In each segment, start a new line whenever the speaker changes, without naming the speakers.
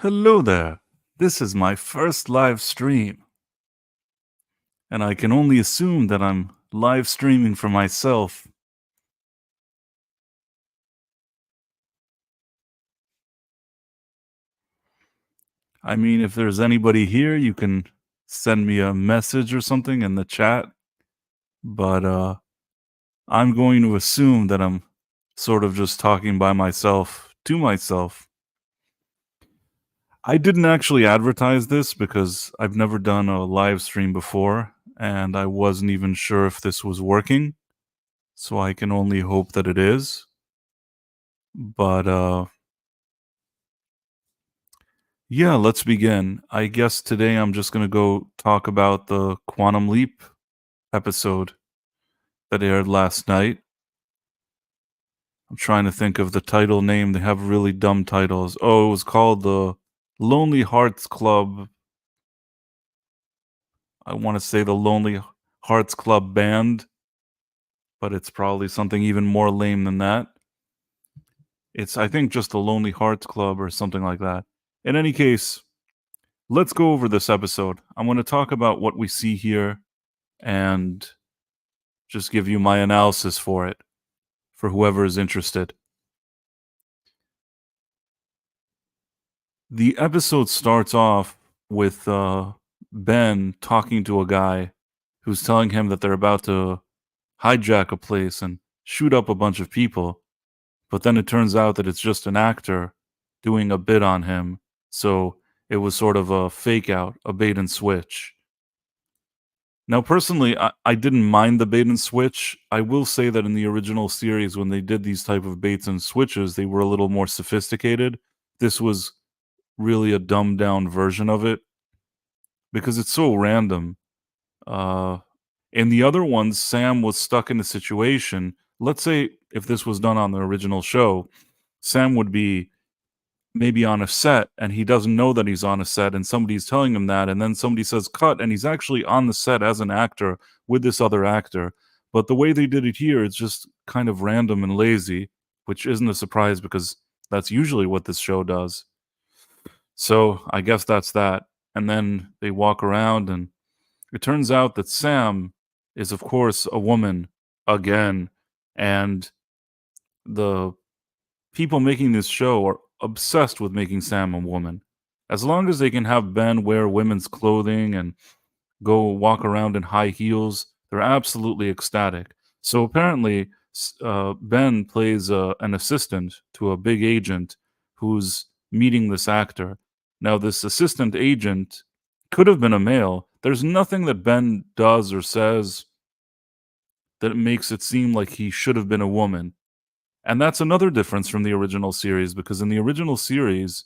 Hello there. This is my first live stream, and I can only assume that I'm live streaming for myself. I mean, if there's anybody here, you can send me a message or something in the chat, but I'm going to assume that I'm sort of just talking by myself to myself. I didn't actually advertise this because I've never done a live stream before, and I wasn't even sure if this was working, so I can only hope that it is. But yeah, let's begin. I guess today I'm just gonna go talk about the Quantum Leap episode that aired last night. I'm trying to think of the title name. They have really dumb titles. Oh, it was called the Lonely Hearts Club. I want to say the Lonely Hearts Club Band, but it's probably something even more lame than that. It's, I think, just the Lonely Hearts Club or something like that. In any case, let's go over this episode. I'm going to talk about what we see here and just give you my analysis for it, for whoever is interested. The episode starts off with Ben talking to a guy who's telling him that they're about to hijack a place and shoot up a bunch of people, but then it turns out that it's just an actor doing a bit on him, so it was sort of a fake out, a bait and switch. Now, personally, I didn't mind the bait and switch. I will say that in the original series, when they did these type of baits and switches, they were a little more sophisticated. This was really a dumbed down version of it because it's so random. Uh, in the other ones, Sam was stuck in a situation. Let's say if this was done on the original show, Sam would be maybe on a set and he doesn't know that he's on a set and somebody's telling him that, and then somebody says cut and he's actually on the set as an actor with this other actor. But the way they did it here, it's just kind of random and lazy, which isn't a surprise because that's usually what this show does. So I guess that's that. And then they walk around and it turns out that Sam is of course a woman again, and the people making this show are obsessed with making Sam a woman. As long as they can have Ben wear women's clothing and go walk around in high heels, they're absolutely ecstatic. So apparently, Ben plays an assistant to a big agent who's meeting this actor. Now, this assistant agent could have been a male. There's nothing that Ben does or says that makes it seem like he should have been a woman. And that's another difference from the original series because in the original series,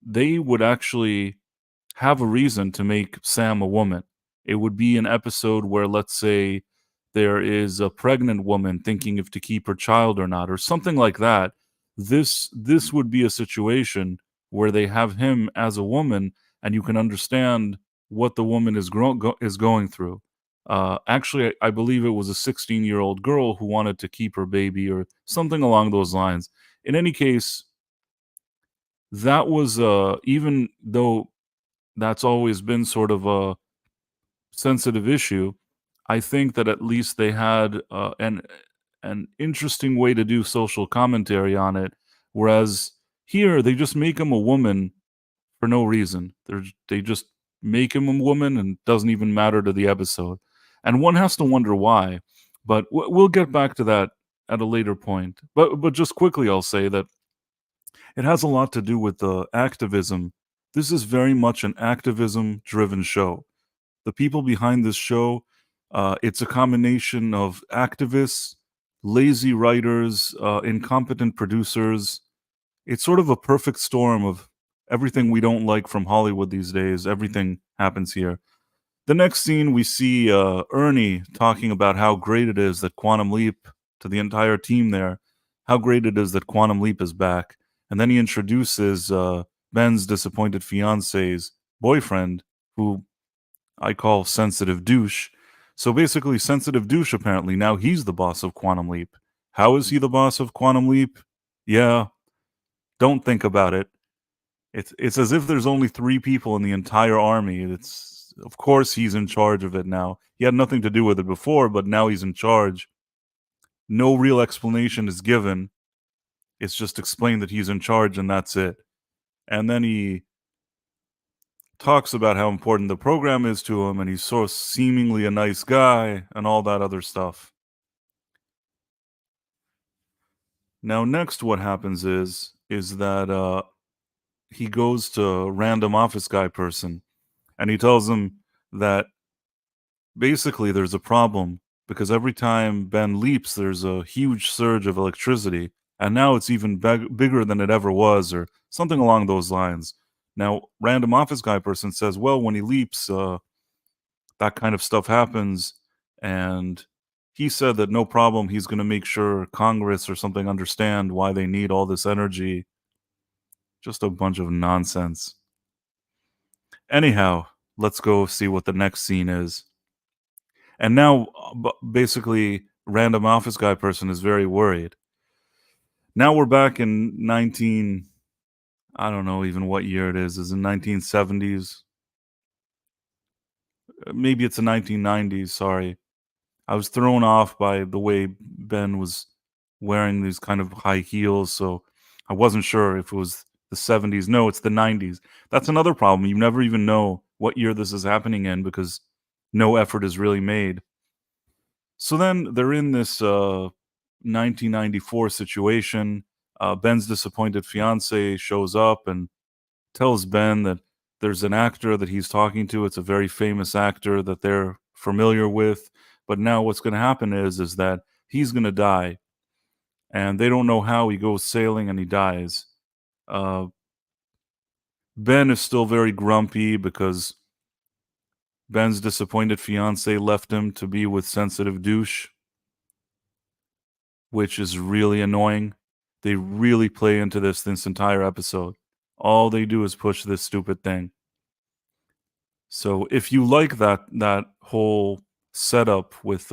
they would actually have a reason to make Sam a woman. It would be an episode where, let's say, there is a pregnant woman thinking if to keep her child or not, or something like that. This would be a situation where they have him as a woman, and you can understand what the woman is going through. Actually, I believe it was a 16-year-old girl who wanted to keep her baby, or something along those lines. In any case, that was even though that's always been sort of a sensitive issue, I think that at least they had an interesting way to do social commentary on it. Whereas here, they just make him a woman for no reason. They just make him a woman, and it doesn't even matter to the episode. And one has to wonder why. But we'll get back to that at a later point. But just quickly, I'll say that it has a lot to do with the activism. This is very much an activism-driven show. The people behind this show, it's a combination of activists, lazy writers, incompetent producers. It's sort of a perfect storm of everything we don't like from Hollywood these days. Everything happens here. The next scene, we see Ernie talking about how great it is that Quantum Leap, to the entire team there, how great it is that Quantum Leap is back. And then he introduces Ben's disappointed fiance's boyfriend, who I call Sensitive Douche. So basically, Sensitive Douche, apparently, now he's the boss of Quantum Leap. How is he the boss of Quantum Leap? Yeah, don't think about it. It's as if there's only 3 people in the entire army. It's of course, he's in charge of it now. He had nothing to do with it before, but now he's in charge. No real explanation is given. It's just explained that he's in charge and that's it. And then he talks about how important the program is to him and he's so seemingly a nice guy and all that other stuff. Now next what happens is that he goes to a random office guy person and he tells him that basically there's a problem because every time Ben leaps there's a huge surge of electricity and now it's even bigger than it ever was or something along those lines. Now random office guy person says, well, when he leaps that kind of stuff happens. And he said that no problem, he's going to make sure Congress or something understand why they need all this energy. Just a bunch of nonsense. Anyhow, let's go see what the next scene is. And now, basically, random office guy person is very worried. Now we're back in 19, I don't know even what year it is in 1970s. Maybe it's the 1990s, sorry. I was thrown off by the way Ben was wearing these kind of high heels, so I wasn't sure if it was the 70s. No, it's the 90s. That's another problem. You never even know what year this is happening in because no effort is really made. So then they're in this 1994 situation. Ben's disappointed fiance shows up and tells Ben that there's an actor that he's talking to. It's a very famous actor that they're familiar with. But now what's going to happen is that he's going to die, and they don't know how. He goes sailing and he dies. Uh, Ben is still very grumpy because Ben's disappointed fiance left him to be with sensitive douche, which is really annoying. They really play into this entire episode. All they do is push this stupid thing. So if you like that whole setup with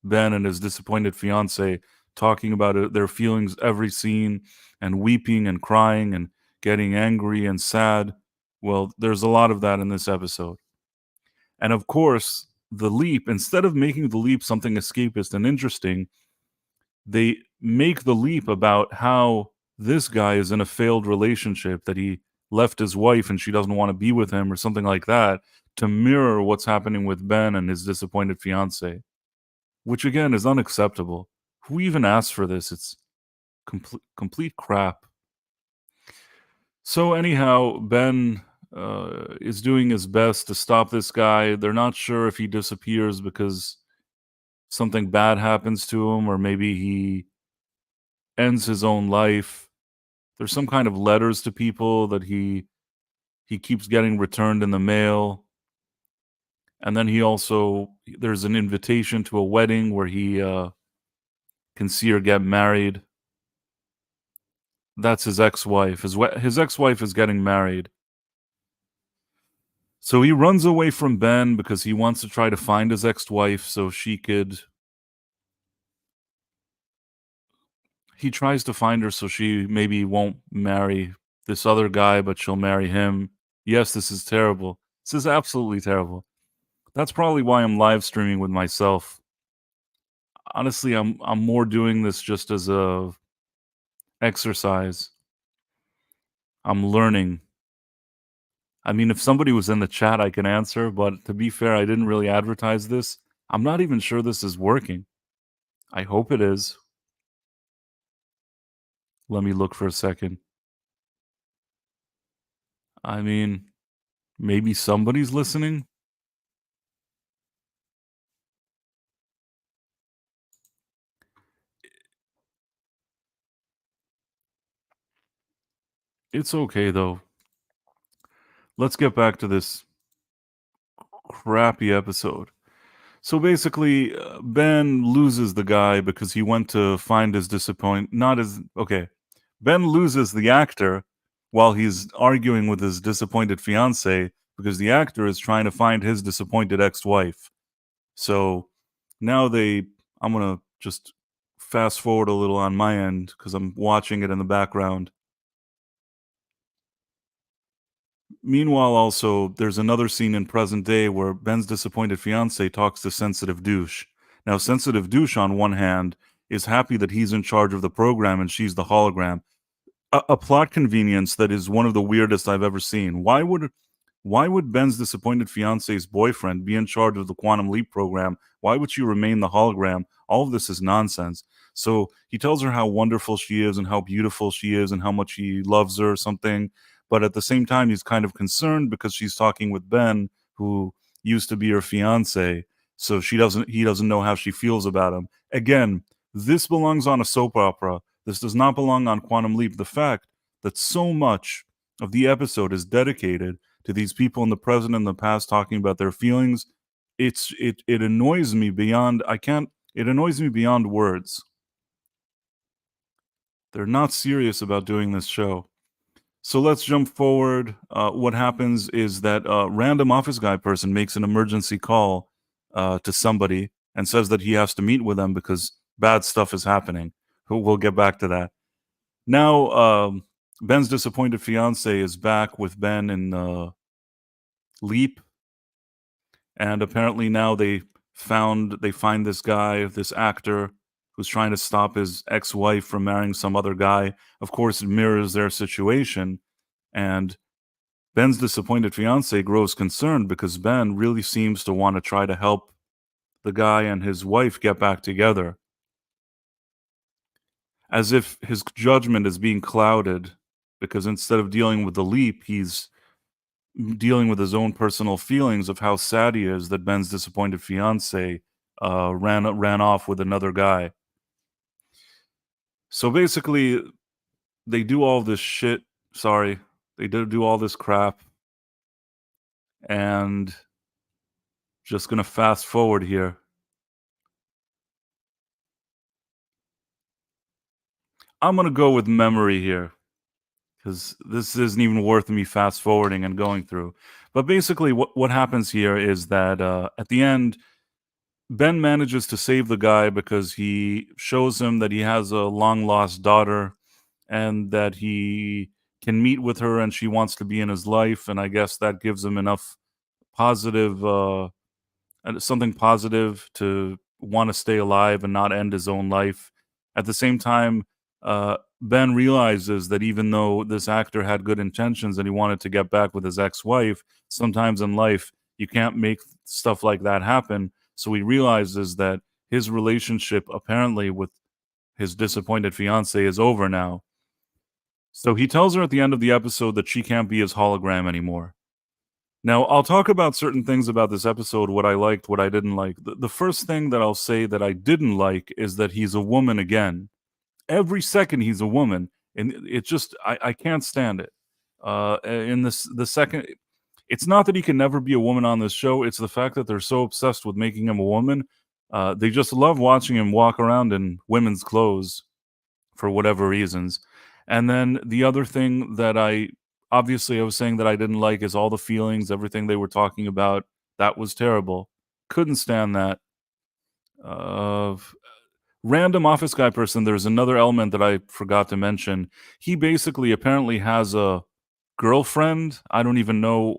Ben and his disappointed fiance talking about their feelings every scene and weeping and crying and getting angry and sad, well, there's a lot of that in this episode. And of course, the leap, instead of making the leap something escapist and interesting, they make the leap about how this guy is in a failed relationship, that he left his wife and she doesn't want to be with him or something like that, to mirror what's happening with Ben and his disappointed fiance, which again is unacceptable. Who even asked for this? It's complete crap. So anyhow, Ben is doing his best to stop this guy. They're not sure if he disappears because something bad happens to him or maybe he ends his own life. There's some kind of letters to people that he keeps getting returned in the mail. And then there's an invitation to a wedding where he can see her get married. That's his ex-wife. His ex-wife is getting married. So he runs away from Ben because he wants to try to find his ex-wife so he tries to find her so she maybe won't marry this other guy, but she'll marry him. Yes, this is terrible. This is absolutely terrible. That's probably why I'm live streaming with myself. Honestly, I'm more doing this just as a exercise. I'm learning. I mean, if somebody was in the chat, I can answer, but to be fair, I didn't really advertise this. I'm not even sure this is working. I hope it is. Let me look for a second. I mean, maybe somebody's listening. It's okay though. Let's get back to this crappy episode. So basically, Ben loses the guy because he went to find his not his, okay. Ben loses the actor while he's arguing with his disappointed fiance because the actor is trying to find his disappointed ex-wife. So now I'm going to just fast forward a little on my end because I'm watching it in the background. Meanwhile, also, there's another scene in present day where Ben's disappointed fiance talks to sensitive douche. Now, sensitive douche, on one hand, is happy that he's in charge of the program and she's the hologram. A plot convenience that is one of the weirdest I've ever seen. Why would Ben's disappointed fiance's boyfriend be in charge of the Quantum Leap program? Why would she remain the hologram? All of this is nonsense. So he tells her how wonderful she is and how beautiful she is and how much he loves her or something. But at the same time, he's kind of concerned because she's talking with Ben, who used to be her fiance. So he doesn't know how she feels about him. Again, this belongs on a soap opera. This does not belong on Quantum Leap. The fact that so much of the episode is dedicated to these people in the present and the past talking about their feelings, it annoys me beyond I can't it annoys me beyond words. They're not serious about doing this show. So let's jump forward. What happens is that a random office guy person makes an emergency call to somebody and says that he has to meet with them because bad stuff is happening. We'll get back to that. Now, Ben's disappointed fiance is back with Ben in Leap, and apparently now they find this guy, this actor who's trying to stop his ex-wife from marrying some other guy. Of course, it mirrors their situation, and Ben's disappointed fiance grows concerned because Ben really seems to want to try to help the guy and his wife get back together, as if his judgment is being clouded because instead of dealing with the leap, he's dealing with his own personal feelings of how sad he is that Ben's disappointed fiance ran off with another guy. So basically, they do all this shit. Sorry, they do all this crap, and just gonna fast forward here. I'm gonna go with memory here because this isn't even worth me fast forwarding and going through. But basically, what happens here is that at the end, Ben manages to save the guy because he shows him that he has a long lost daughter and that he can meet with her and she wants to be in his life. And I guess that gives him enough positive, something positive to want to stay alive and not end his own life. At the same time, Ben realizes that even though this actor had good intentions and he wanted to get back with his ex-wife, sometimes in life you can't make stuff like that happen. So he realizes that his relationship apparently with his disappointed fiance is over now. So he tells her at the end of the episode that she can't be his hologram anymore. Now, I'll talk about certain things about this episode, what I liked, what I didn't like. The first thing that I'll say that I didn't like is that he's a woman again. Every second he's a woman, and it just I can't stand it. In this the second it's not that he can never be a woman on this show, it's the fact that they're so obsessed with making him a woman. They just love watching him walk around in women's clothes for whatever reasons. And then the other thing that I was saying that I didn't like is all the feelings, everything they were talking about. That was terrible. Couldn't stand that. Uh, Random office guy person, there's another element that I forgot to mention. He basically apparently has a girlfriend. I don't even know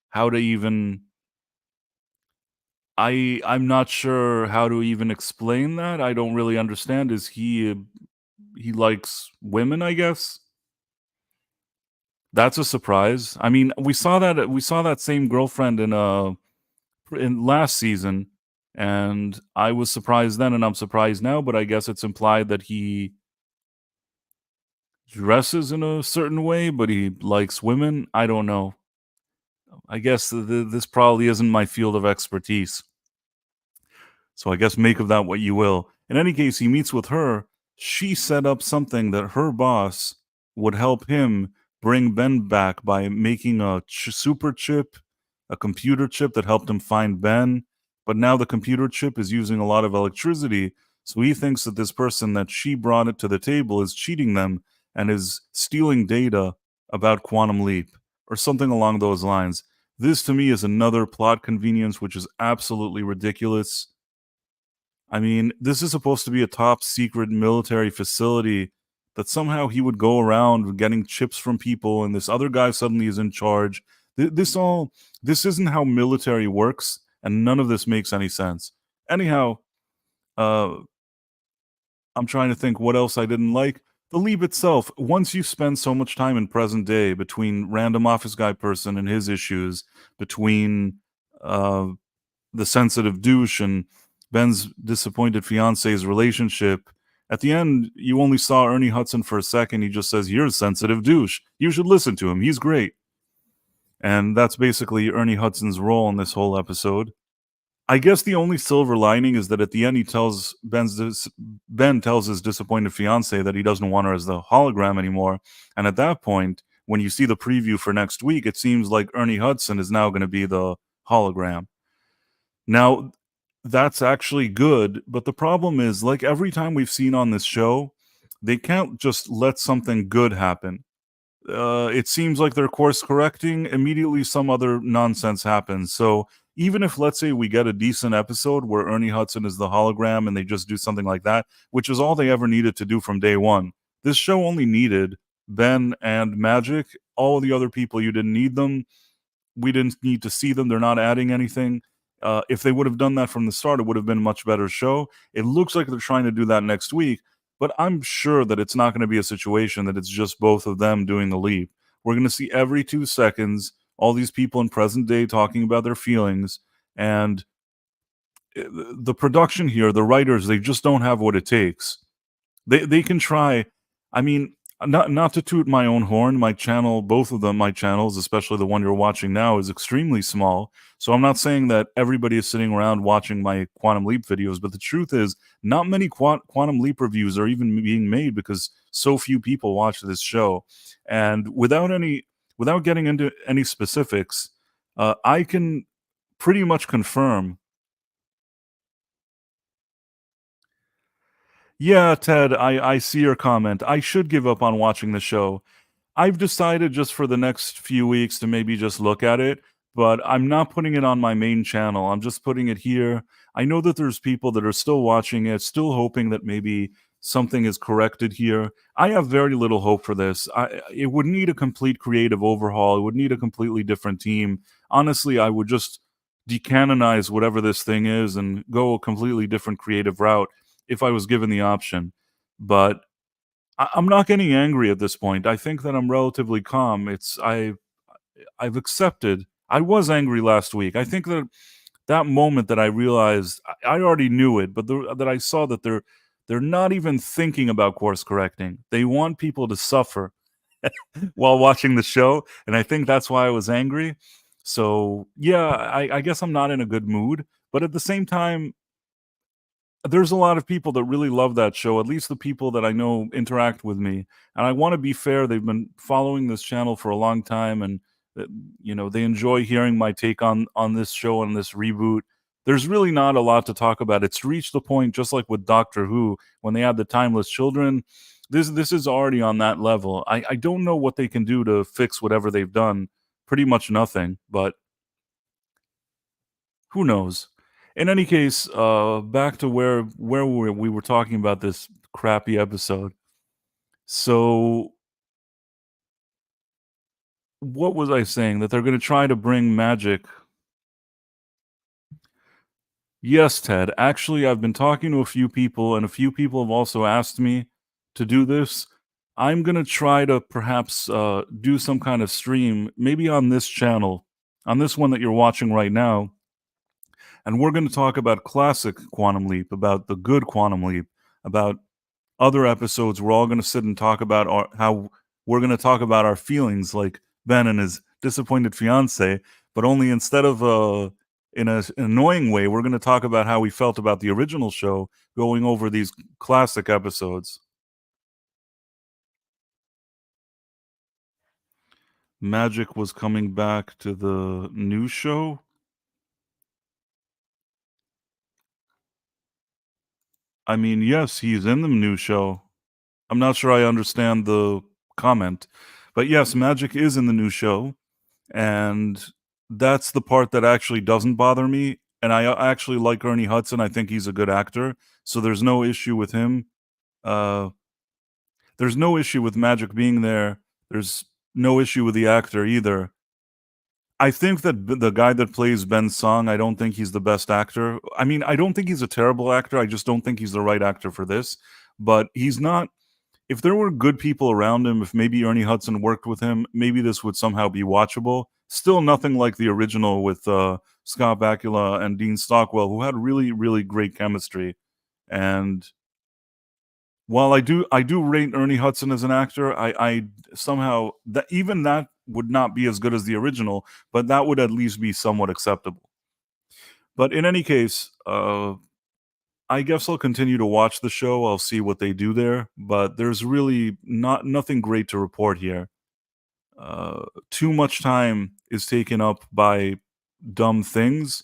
how to even I'm not sure how to even explain that. I don't really understand. Is he likes women, I guess? That's a surprise. I mean, we saw that same girlfriend in last season, and I was surprised then, and I'm surprised now. But I guess it's implied that he dresses in a certain way, but he likes women. I don't know. I guess this probably isn't my field of expertise. So I guess make of that what you will. In any case, he meets with her. She set up something that her boss would help him bring Ben back by making a super chip, a computer chip that helped him find Ben. But now the computer chip is using a lot of electricity. So he thinks that this person that she brought it to the table is cheating them and is stealing data about Quantum Leap or something along those lines. This to me is another plot convenience which is absolutely ridiculous. I mean, this is supposed to be a top secret military facility that somehow he would go around getting chips from people and this other guy suddenly is in charge. This isn't how military works, and none of this makes any sense. Anyhow, uh, I'm trying to think what else I didn't like. The leap itself, once you spend so much time in present day between random office guy person and his issues, between uh, the sensitive douche and Ben's disappointed fiance's relationship, at the end, you only saw Ernie Hudson for a second. He just says, "You're a sensitive douche. You should listen to him. He's great." And that's basically Ernie Hudson's role in this whole episode. I guess the only silver lining is that at the end he tells Ben tells his disappointed fiance that he doesn't want her as the hologram anymore. And at that point, when you see the preview for next week, it seems like Ernie Hudson is now going to be the hologram. Now, that's actually good, but the problem is, like every time we've seen on this show, they can't just let something good happen. It seems like they're course correcting. Immediately, some other nonsense happens. So even if, let's say, we get a decent episode where Ernie Hudson is the hologram and they just do something like that, which is all they ever needed to do from day one. This show only needed Ben and Magic. All the other people, you didn't need them. We didn't need to see them. They're not adding anything. If they would have done that from the start, it would have been a much better show. It looks like they're trying to do that next week, but I'm sure that it's not going to be a situation that it's just both of them doing the leap. We're going to see every 2 seconds all these people in present day talking about their feelings, and the production here, the writers, they just don't have what it takes. They can try. I mean, not to toot my own horn, my channel, both of them, my channels, especially the one you're watching now, is extremely small. So I'm not saying that everybody is sitting around watching my Quantum Leap videos, but the truth is, not many Quantum Leap reviews are even being made because so few people watch this show. And without getting into any specifics, I can pretty much confirm. Yeah, Ted, I see your comment. I should give up on watching the show. I've decided just for the next few weeks to maybe just look at it, but I'm not putting it on my main channel. I'm just putting it here. I know that there's people that are still watching it, still hoping that maybe something is corrected here. I have very little hope for this. It would need a complete creative overhaul. It would need a completely different team. Honestly, I would just decanonize whatever this thing is and go a completely different creative route if I was given the option. But I'm not getting angry at this point. I think that I'm relatively calm. I've accepted. I was angry last week. I think that that moment that I realized I already knew it, but that I saw that they're not even thinking about course correcting. They want people to suffer while watching the show, and I think that's why I was angry. So yeah, I guess I'm not in a good mood, but at the same time, there's a lot of people that really love that show, at least the people that I know interact with me, and I wanna be fair, they've been following this channel for a long time, and, uh, they enjoy hearing my take on this show and this reboot. There's really not a lot to talk about. It's reached the point, just like with Doctor Who, when they had the Timeless Children, this is already on that level. I don't know what they can do to fix whatever they've done. Pretty much nothing, but who knows? In any case, back to where we were talking about this crappy episode. So, what was I saying? That they're going to try to bring magic. Yes, Ted. Actually, I've been talking to a few people, and a few people have also asked me to do this. I'm going to try to perhaps do some kind of stream, maybe on this channel, on this one that you're watching right now. And we're going to talk about classic Quantum Leap, about the good Quantum Leap, about other episodes. We're all going to sit and talk about how we're going to talk about our feelings, like Ben and his disappointed fiance, but only instead of in an annoying way, we're going to talk about how we felt about the original show, going over these classic episodes. Magic was coming back to the new show. I mean, yes, he's in the new show. I'm not sure I understand the comment, but yes, Magic is in the new show, and that's the part that actually doesn't bother me. And I actually like Ernie Hudson. I think he's a good actor, so there's no issue with him. Uh, There's no issue with Magic being there. There's no issue with the actor either. I think that the guy that plays Ben Song, I don't think he's the best actor. I mean, I don't think he's a terrible actor. I just don't think he's the right actor for this. But he's not. If there were good people around him, if maybe Ernie Hudson worked with him, maybe this would somehow be watchable. Still nothing like the original with Scott Bakula and Dean Stockwell, who had really, really great chemistry. And while I do rate Ernie Hudson as an actor, I somehow that even that would not be as good as the original, but that would at least be somewhat acceptable. But in any case, I guess I'll continue to watch the show. I'll see what they do there, but there's really nothing great to report here. Too much time is taken up by dumb things.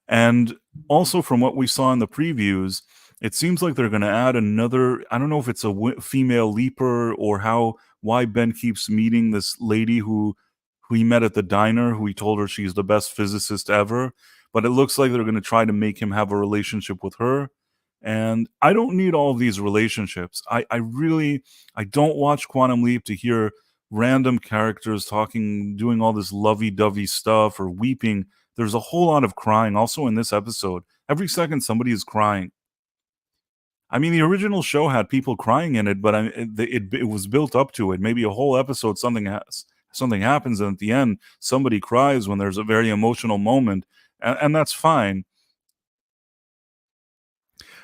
And also, from what we saw in the previews, it seems like they're going to add another. I don't know if it's a female leaper or why Ben keeps meeting this lady who he met at the diner, who he told her she's the best physicist ever. But it looks like they're going to try to make him have a relationship with her. And I don't need all of these relationships. I really I don't watch Quantum Leap to hear random characters talking, doing all this lovey-dovey stuff or weeping. There's a whole lot of crying also in this episode. Every second somebody is crying. I mean, the original show had people crying in it, but it was built up to it. Maybe a whole episode something happens, and at the end somebody cries when there's a very emotional moment, and that's fine.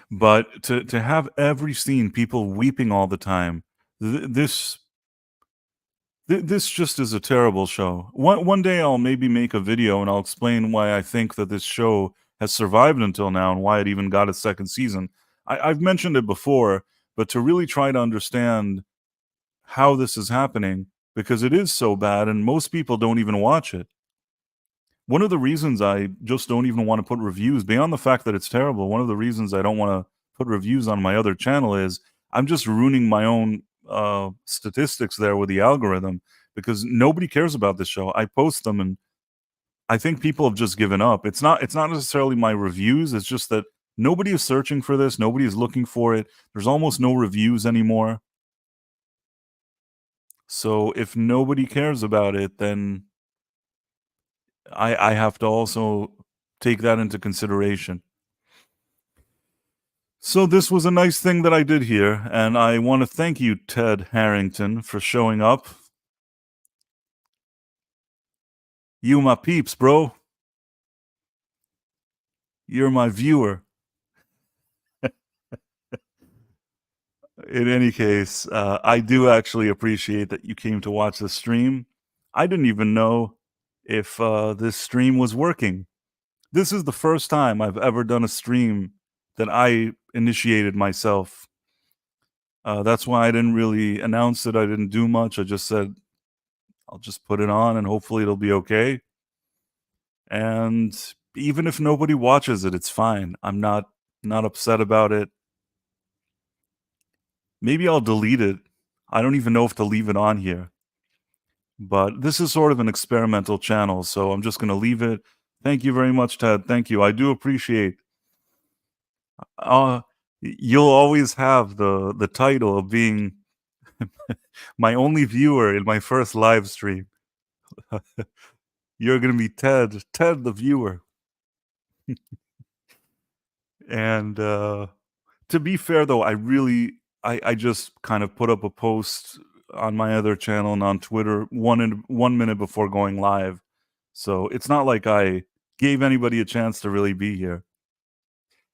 But to have every scene people weeping all the time, th- this this just is a terrible show. One day I'll maybe make a video and I'll explain why I think that this show has survived until now and why it even got a second season. I've mentioned it before, but to really try to understand how this is happening, because it is so bad and most people don't even watch it. One of the reasons I just don't even want to put reviews, beyond the fact that it's terrible, one of the reasons I don't want to put reviews on my other channel is I'm just ruining my own statistics there with the algorithm, because nobody cares about this show. I post them and I think people have just given up. It's not necessarily my reviews, it's just that nobody is searching for this, nobody is looking for it. There's almost no reviews anymore. So if nobody cares about it, then I have to also take that into consideration. So this was a nice thing that I did here, and I want to thank you, Ted Harrington, for showing up. You my peeps, bro. You're my viewer. In any case, I do actually appreciate that you came to watch the stream. I didn't even know if this stream was working. This is the first time I've ever done a stream that I initiated myself. That's why I didn't really announce it. I didn't do much. I just said I'll just put it on and hopefully it'll be okay. And even if nobody watches it, it's fine. I'm not upset about it. Maybe I'll delete it. I don't even know if to leave it on here. But this is sort of an experimental channel, so I'm just going to leave it. Thank you very much, Ted. Thank you. I do appreciate. Uh, you'll always have the title of being my only viewer in my first live stream. You're going to be Ted the viewer. And to be fair, though, I just kind of put up a post on my other channel and on Twitter 1 minute before going live, so it's not like I gave anybody a chance to really be here.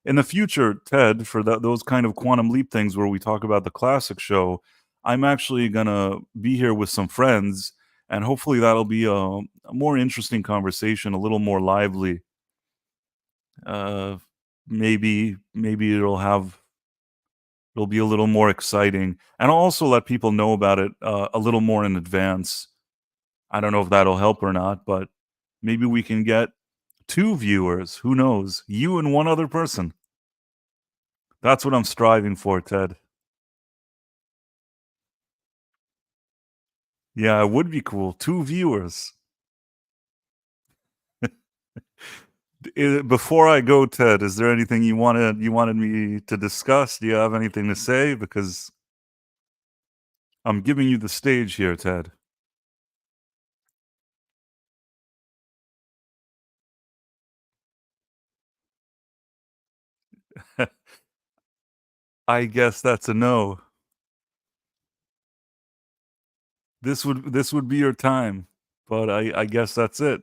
In the future, Ted, for those kind of Quantum Leap things where we talk about the classic show, I'm actually gonna be here with some friends, and hopefully that'll be a more interesting conversation, a little more lively. Uh, maybe it'll be a little more exciting, and I'll also let people know about it a little more in advance. I don't know if that'll help or not, but maybe we can get 2 viewers. Who knows? You and one other person. That's what I'm striving for, Ted. Yeah, it would be cool. 2 viewers. Before I go, Ted, is there anything you wanted me to discuss? Do you have anything to say? Because I'm giving you the stage here, Ted. I guess that's a no. This would be your time, but I guess that's it.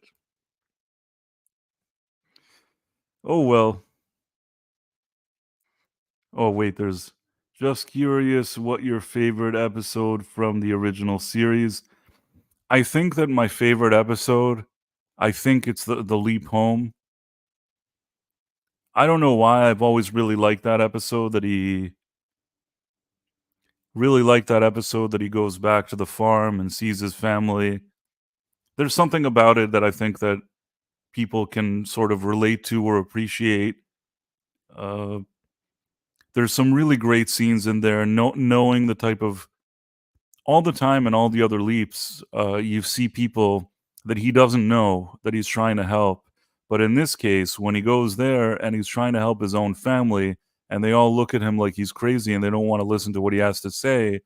Oh, well. Oh, wait, there's just curious what your favorite episode from the original series. I think that my favorite episode, I think it's the leap home. I don't know why, I've always really liked that episode that he goes back to the farm and sees his family. There's something about it that I think that people can sort of relate to or appreciate. Uh, there's some really great scenes in there, knowing the type of all the time and all the other leaps, you see people that he doesn't know that he's trying to help. But in this case, when he goes there and he's trying to help his own family, and they all look at him like he's crazy and they don't want to listen to what he has to say,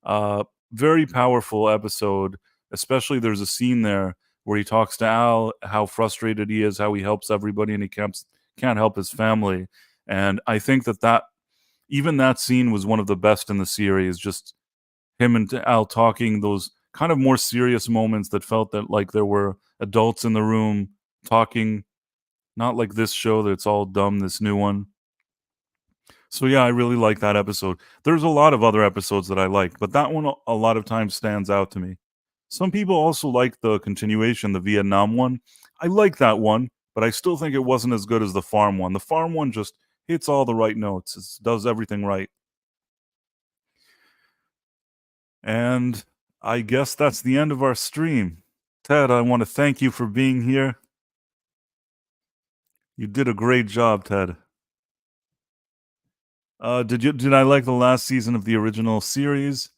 uh, very powerful episode. Especially there's a scene there where he talks to Al, how frustrated he is, how he helps everybody, and he can't help his family. And I think that even that scene was one of the best in the series. Just him and Al talking, those kind of more serious moments that felt that like there were adults in the room talking, not like this show that's all dumb, this new one. So yeah, I really like that episode. There's a lot of other episodes that I like, but that one a lot of times stands out to me. Some people also like the continuation, the Vietnam one. I like that one, but I still think it wasn't as good as the farm one. The farm one just hits all the right notes. It does everything right. And I guess that's the end of our stream. Ted, I want to thank you for being here. You did a great job, Ted. Did I like the last season of the original series?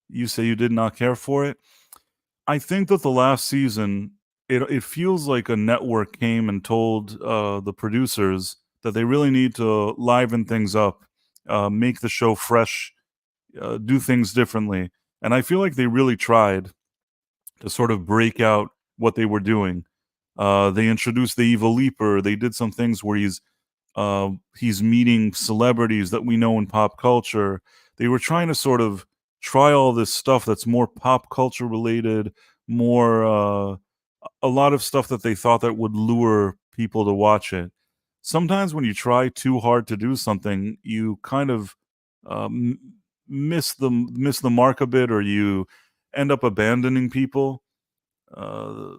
You say you did not care for it. I think that the last season, it feels like a network came and told the producers that they really need to liven things up, make the show fresh, do things differently, and I feel like they really tried to sort of break out what they were doing. They introduced the Evil Leaper. They did some things where he's meeting celebrities that we know in pop culture. They were trying to sort of try all this stuff that's more pop culture related, more a lot of stuff that they thought that would lure people to watch it. Sometimes when you try too hard to do something, you kind of um, miss the mark a bit, or you end up abandoning people. Uh,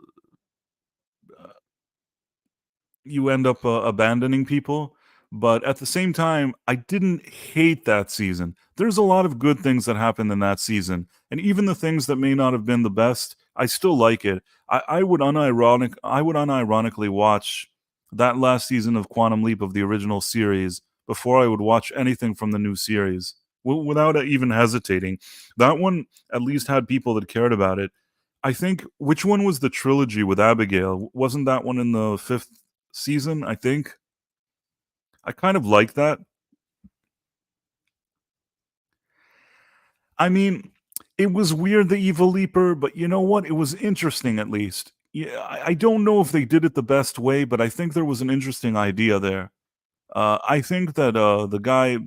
you end up abandoning people. But at the same time, I didn't hate that season. There's a lot of good things that happened in that season, and even the things that may not have been the best, I still like it. I would unironically watch that last season of Quantum Leap of the original series before I would watch anything from the new series, without even hesitating. That one at least had people that cared about it. I think, which one was the trilogy with Abigail? Wasn't that one in the fifth season, I think? I kind of like that. I mean, it was weird, the Evil Leaper, but you know what? It was interesting at least. Yeah, I don't know if they did it the best way, but I think there was an interesting idea there. I think that the guy,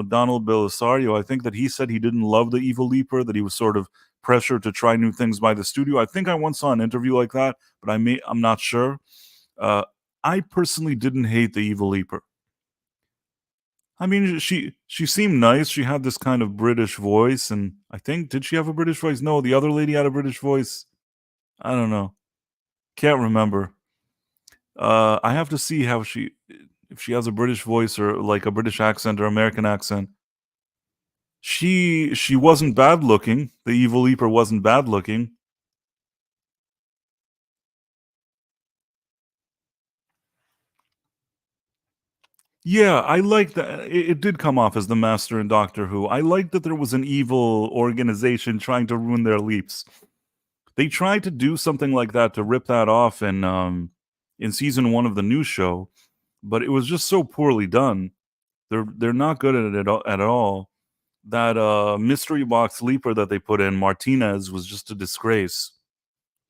Donald Belisario, I think that he said he didn't love the Evil Leaper, that he was sort of pressured to try new things by the studio. I think I once saw an interview like that, but I'm not sure. Uh, I personally didn't hate the Evil Leaper. I mean, she seemed nice. She had this kind of British voice, and I think, did she have a British voice? No, the other lady had a British voice. I don't know. Can't remember. I have to see how she if she has a British voice or like a British accent or American accent. She wasn't bad looking. The Evil Leaper wasn't bad looking. Yeah, I like that. It did come off as the Master in Doctor Who. I like that there was an evil organization trying to ruin their leaps. They tried to do something like that to rip that off in season 1 of the new show, but it was just so poorly done. They're not good at it at all. That mystery box leaper that they put in, Martinez, was just a disgrace.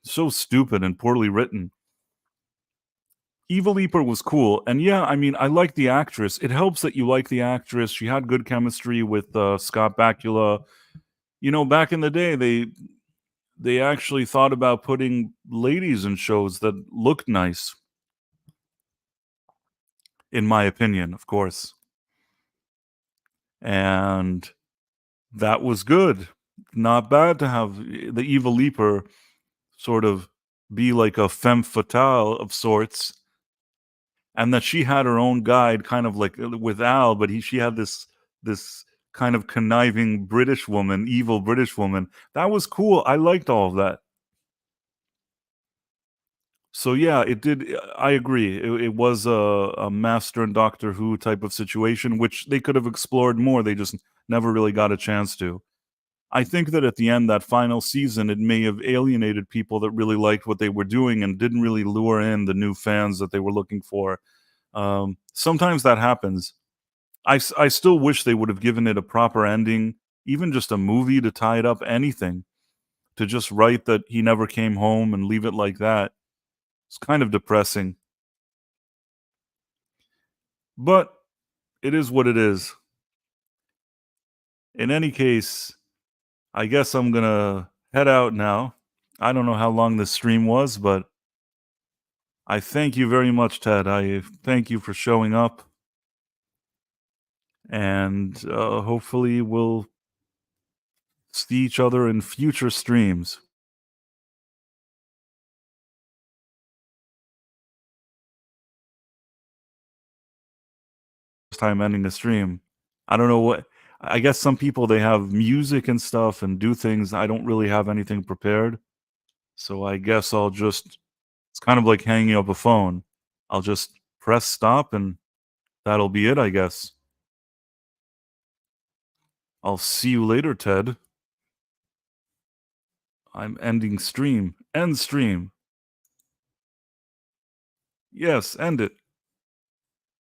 So stupid and poorly written. Evil Leaper was cool, and yeah, I mean, I like the actress. It helps that you like the actress. She had good chemistry with Scott Bakula. You know, back in the day, they actually thought about putting ladies in shows that looked nice, in my opinion, of course. And that was good. Not bad to have the Evil Leaper sort of be like a femme fatale of sorts, and that she had her own guide, kind of like with Al, but she had this kind of conniving British woman, evil British woman. That was cool. I liked all of that. So yeah, it did. I agree. It was a Master and Doctor Who type of situation, which they could have explored more. They just never really got a chance to. I think that at the end, that final season, it may have alienated people that really liked what they were doing and didn't really lure in the new fans that they were looking for. Sometimes that happens. I still wish they would have given it a proper ending, even just a movie to tie it up, anything. To just write that he never came home and leave it like that. It's kind of depressing. But it is what it is. In any case, I guess I'm gonna head out now. I don't know how long this stream was, but I thank you very much, Ted. I thank you for showing up, and hopefully we'll see each other in future streams. First time ending a stream. I don't know what. I guess some people they have music and stuff and do things. I don't really have anything prepared, so I guess I'll just. It's kind of like hanging up a phone. I'll just press stop and that'll be it, I guess. I'll see you later, Ted. I'm ending stream. End stream. Yes, end it.